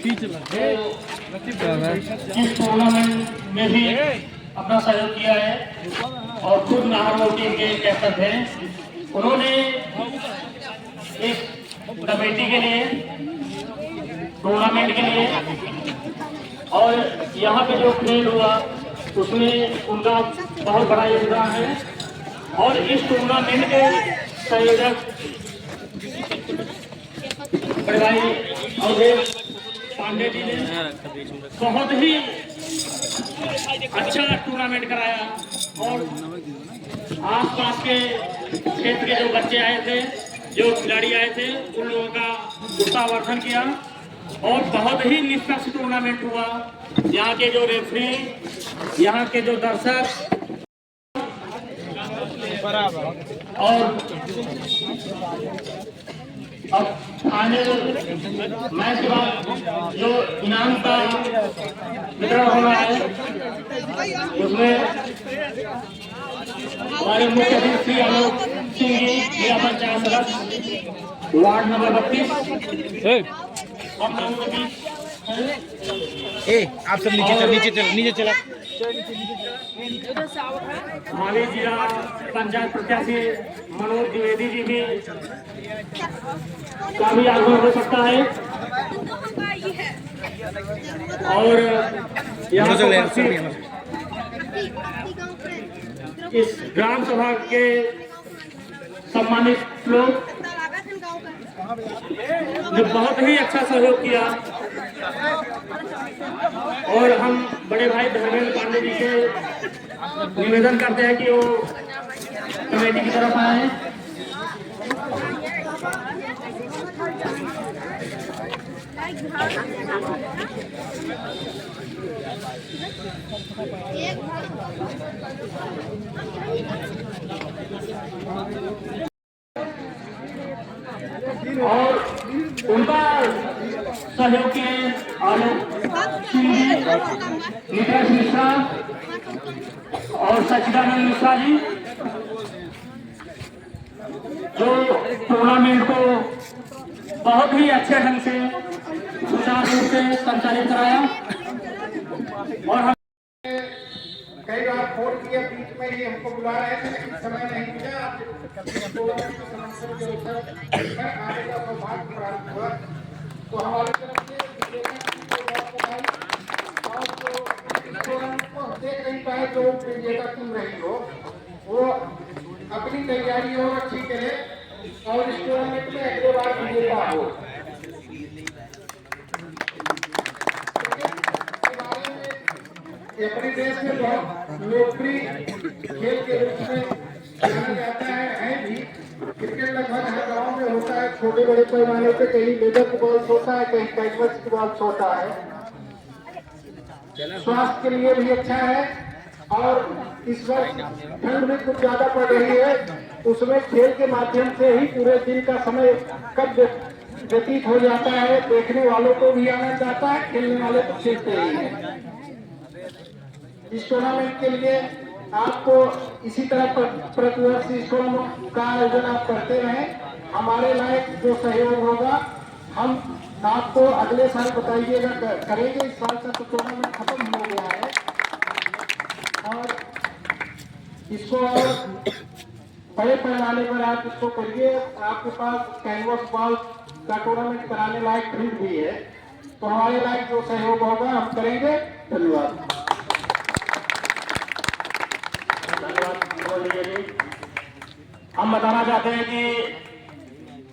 इस टूर्नामेंट में भी अपना सहयोग किया है और खुद नाहरमऊ टीम के कैप्टन थे। उन्होंने इस कमेटी के लिए, टूर्नामेंट के लिए और यहाँ पे जो खेल हुआ उसमें उनका बहुत बड़ा योगदान है। और इस टूर्नामेंट के संयोजक बड़े भाई अवधेश पांडे जी ने बहुत ही अच्छा टूर्नामेंट कराया और आसपास के क्षेत्र के जो बच्चे आए थे, जो खिलाड़ी आए थे, उन लोगों का उत्साहवर्धन किया और बहुत ही निष्पक्ष टूर्नामेंट हुआ। यहाँ के जो रेफरी, यहाँ के जो दर्शक और अब फाइनल मैच के बाद जो इनाम का वितरण हो रहा है उसमें हमारे मुख्य अतिथि श्री आलोक सिंह जी, जिला पंचायत सदस्य वार्ड नंबर 32 आप सब नीचे चला हमारे जिला पंचायत प्रत्याशी मनोज द्विवेदी जी भी का भी आगमन हो सकता है और यहाँ इस ग्राम सभा के सम्मानित लोग जो बहुत ही अच्छा सहयोग किया और हम बड़े भाई धर्मेंद्र पांडे जी से निवेदन करते हैं कि वो कमेटी की तरफ आए। और उनका सहयोग के आलोक सिंह जी, नीतीश मिश्रा और सचिदानंद मिश्रा जी जो टूर्नामेंट को बहुत ही अच्छे ढंग से सुचारू रूप से संचालित कराया। और हम कई बार फोन किया, बीच में ही हमको बुला रहे थे लेकिन समय नहीं मिला। आगे का सौभाग्य प्राप्त हुआ तो हमारी तरफ से और देख नहीं पाए जो विजेता टीम रही हो वो अपनी तैयारी और अच्छी करे और इस टूर्नामेंट में अगले बार विजेता हो। अपने देश में बहुत लोकप्रिय खेल के रूप में जाना जाता है भी। क्रिकेट लगभग हर गांव में होता है, छोटे बड़े पैमाने पे, कहीं लेदर बॉल्स होता है, कहीं कैनवस बॉल्स होता है। स्वास्थ्य के लिए भी अच्छा है और इस वक्त ठंड भी कुछ ज्यादा पड़ रही है, उसमें खेल के माध्यम से ही पूरे दिन का समय कब व्यतीत हो जाता है। देखने वालों को भी आनंद आता है, खेलने वाले तो खेलते ही हैं। इस टूर्नामेंट के लिए आपको इसी तरह प्रतिवर्ष इस टूर्नामेंट का आयोजन आप करते रहें। हमारे लायक जो सहयोग होगा हम आपको अगले साल बताइएगा, करेंगे। इस साल का तो टूर्नामेंट खत्म हो गया है और इसको बड़े पैमाने पर आप इसको करिए। आपके पास कैनवस बॉल का टूर्नामेंट कराने लायक फील्ड भी है, तो हमारे लायक जो सहयोग होगा हम करेंगे। धन्यवाद। हम बताना चाहते हैं कि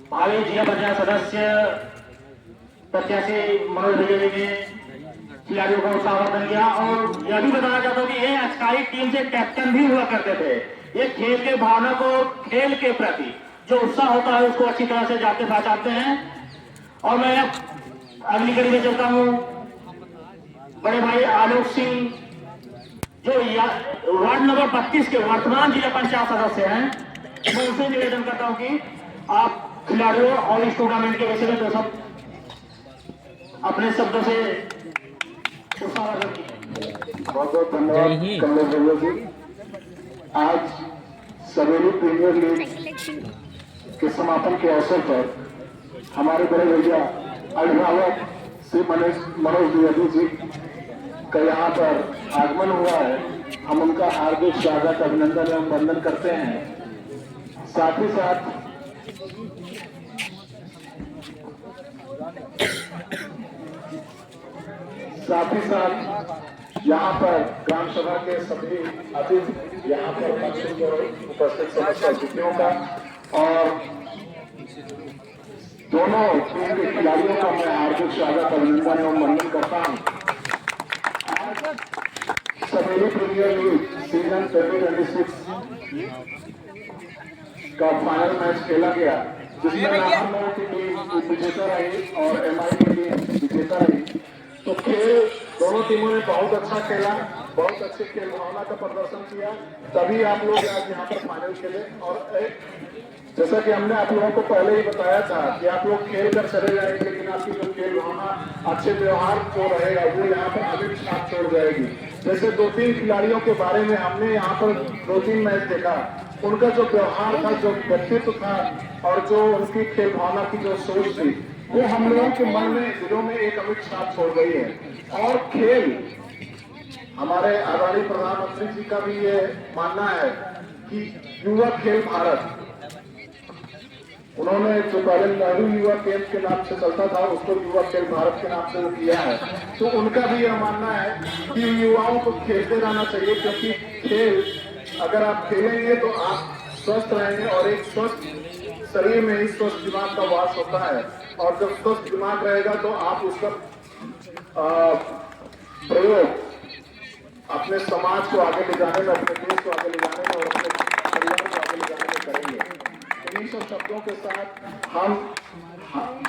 भावी जिला पंचायत सदस्य प्रत्याशी मनोज द्विवेदी ने खिलाड़ियों का उत्साहवर्धन किया और यह भी बताना चाहता हूँ कि ये अस्कारी टीम से कैप्टन भी हुआ करते थे। ये खेल के भावना को, खेल के प्रति जो उत्साह होता है उसको अच्छी तरह से जानते पहचानते हैं। और मैं अगली कड़ी में चलता हूँ बड़े भाई आलोक सिंह जो वार्ड नंबर 32 के वर्तमान जिला पंचायत सदस्य हैं। मैं उनसे निवेदन करता हूं कि आप खिलाड़ियों और इस टूर्नामेंट के विषय में तो सब अपने शब्दों से उत्साहवर्धन कीजिए। बहुत बहुत धन्यवाद कमलेश भैया जी। आज सवेली प्रीमियर लीग के समापन के अवसर पर हमारे बड़े भैया अभिभावक श्री मनोज द्विवेदी जी का यहाँ पर आगमन हुआ है, हम उनका हार्दिक स्वागत अभिनंदन एवं वंदन करते हैं। साथ ही साथ यहाँ पर ग्राम सभा के सभी अतिथि यहाँ पर उपस्थित समस्त अतिथियों का और दोनों टीम के खिलाड़ियों का मैं हार्दिक स्वागत अभिनंदन एवं वंदन करता हूँ। सवेली प्रीमियर लीग सीजन 2026 का फाइनल मैच खेला गया, जिसमें रामनगर की टीम विजेता रही और एमआई की टीम विजेता रही। तो खेल दोनों टीमों ने बहुत अच्छा खेला, बहुत अच्छे खेल भावना का प्रदर्शन किया, तभी आप लोग आज यहाँ पर फाइनल खेले। और जैसा कि हमने आप लोगों को पहले ही बताया था कि आप लोग खेल कर चले जाएंगे, लेकिन आपकी जो खेल भावना, अच्छे व्यवहार जो रहेगा वो यहाँ पर अभी साथ छोड़ जाएगी। जैसे 2-3 खिलाड़ियों के बारे में हमने यहाँ पर 2-3 मैच देखा, उनका जो व्यवहार था, जो व्यक्तित्व था और जो उनकी खेल भावना की जो सोच थी, वो हम लोगों के मन में, दिलों में एक अमिट छाप छोड़ गई है। और खेल, हमारे आदरणीय प्रधानमंत्री जी का भी ये मानना है कि युवा खेल भारत, उन्होंने जो पहले नेहरू युवा केंद्र के नाम से चलता था उसको युवा खेल भारत के नाम से वो किया है। तो उनका भी यह मानना है कि युवाओं को खेलते रहना चाहिए, क्योंकि खेल अगर आप खेलेंगे तो आप स्वस्थ रहेंगे और एक स्वस्थ शरीर में ही स्वस्थ दिमाग का वास होता है। और जब स्वस्थ दिमाग रहेगा तो आप उसका प्रयोग अपने समाज को आगे ले जाने में, अपने देश को आगे ले जाने में और अपने परिवार को आगे ले जाने में करेंगे। इन्हीं सब शब्दों के साथ हम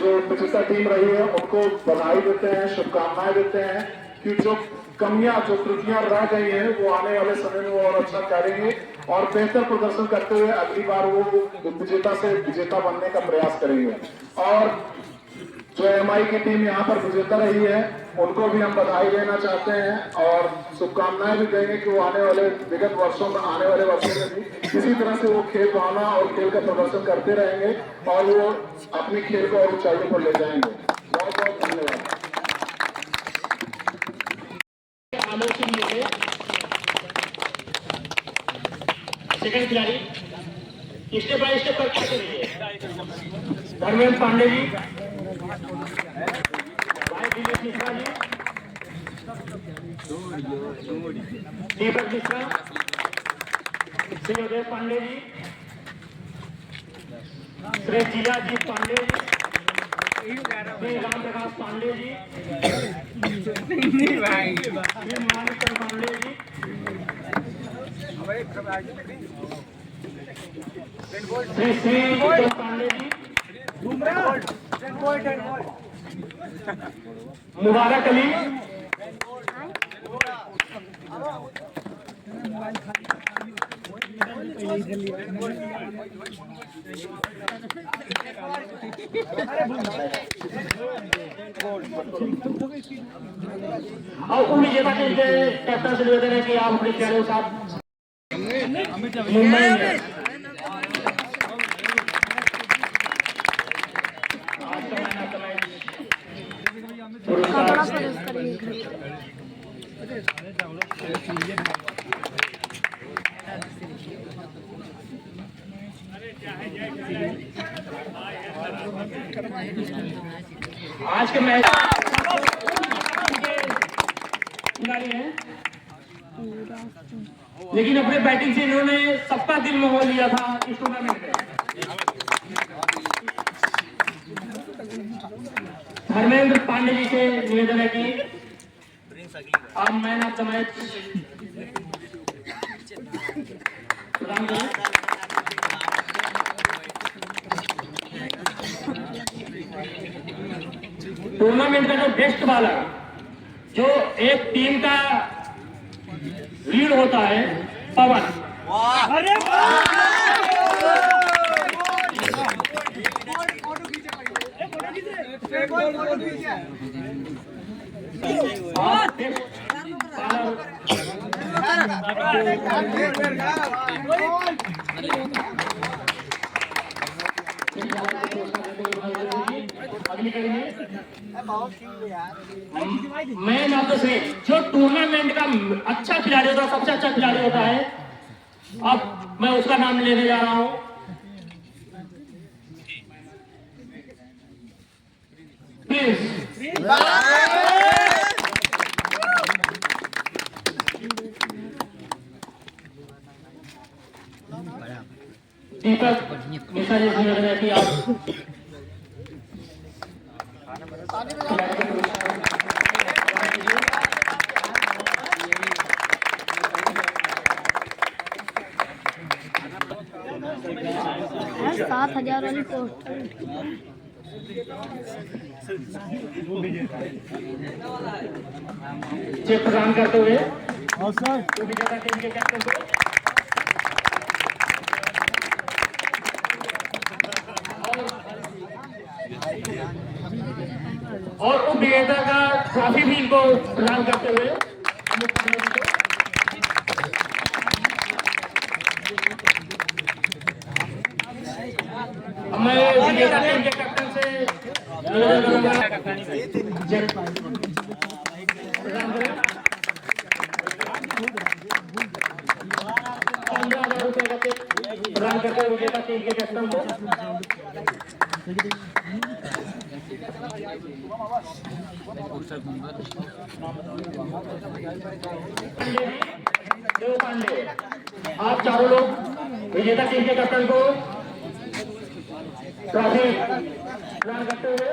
जो विजेता टीम रही है उनको बधाई देते हैं, शुभकामनाएं देते हैं कि जो कमियां, जो त्रुटियां रह गई हैं वो आने वाले समय में वो और अच्छा करेंगे और बेहतर प्रदर्शन करते हुए अगली बार वो विजेता से विजेता बनने का प्रयास करेंगे। और जो एमआई की टीम यहाँ पर विजेता रही है उनको भी हम बधाई देना चाहते हैं और शुभकामनाएं भी देंगे कि वो आने वाले विगत वर्षों में, आने वाले वर्षों में भी इसी तरह से वो खेल भावना और खेल का प्रदर्शन करते रहेंगे और वो अपनी खेल को और ऊंचाइयों पर ले जाएंगे। बहुत बहुत धन्यवाद। सेकंड खिलाड़ी स्टेप बाय स्टेप करके चलिए। धर्मेंद्र पांडे जी, भाई दिलीप मिश्रा जी, दीपक मिश्रा, श्री उदय पांडे जी, श्री जियाजीत पांडे जी, श्री राम प्रकाश पांडे जी, श्री मानकर पांडे जी, श्री पांडे जी, मुबारक अली, और उन विजेता टीम के कैप्टन से निवेदन है कि आप अपने खिलाड़ियों के साथ मुंबई में आज के मैच खिलाड़ी हैं, लेकिन अपने बैटिंग से इन्होंने सबका दिल मोह लिया था इस टूर्नामेंट में। धर्मेंद्र पांडे जी से निवेदन है कि आप मैन ऑफ द मैच प्रदान करें। टूर्नामेंट का जो बेस्ट बॉलर, जो एक टीम का लीड होता है, पवन। अगली कड़ी में मैन ऑफ द सीरीज, जो टूर्नामेंट का अच्छा खिलाड़ी होता है, सबसे अच्छा खिलाड़ी होता है, अब मैं उसका नाम लेने जा रहा हूं। प्लीज दीपक मिश्रा जी से निवेदन है कि आप है 7,000 वाली पोस्ट चेक प्रदान करते हुए विजेता टीम के कैप्टन को और उप विजेता का ट्रॉफी भी इनको प्रदान करते हुए मैं विजेता टीम के कैप्टन से निवेदन करूंगा चेक प्रदान करें। 15,000 रुपए का चेक प्रदान करते हुए विजेता टीम के कैप्टन को देव पांडे, आप चारों लोग विजेता टीम के कैप्टन को ट्रॉफी प्रदान करते हुए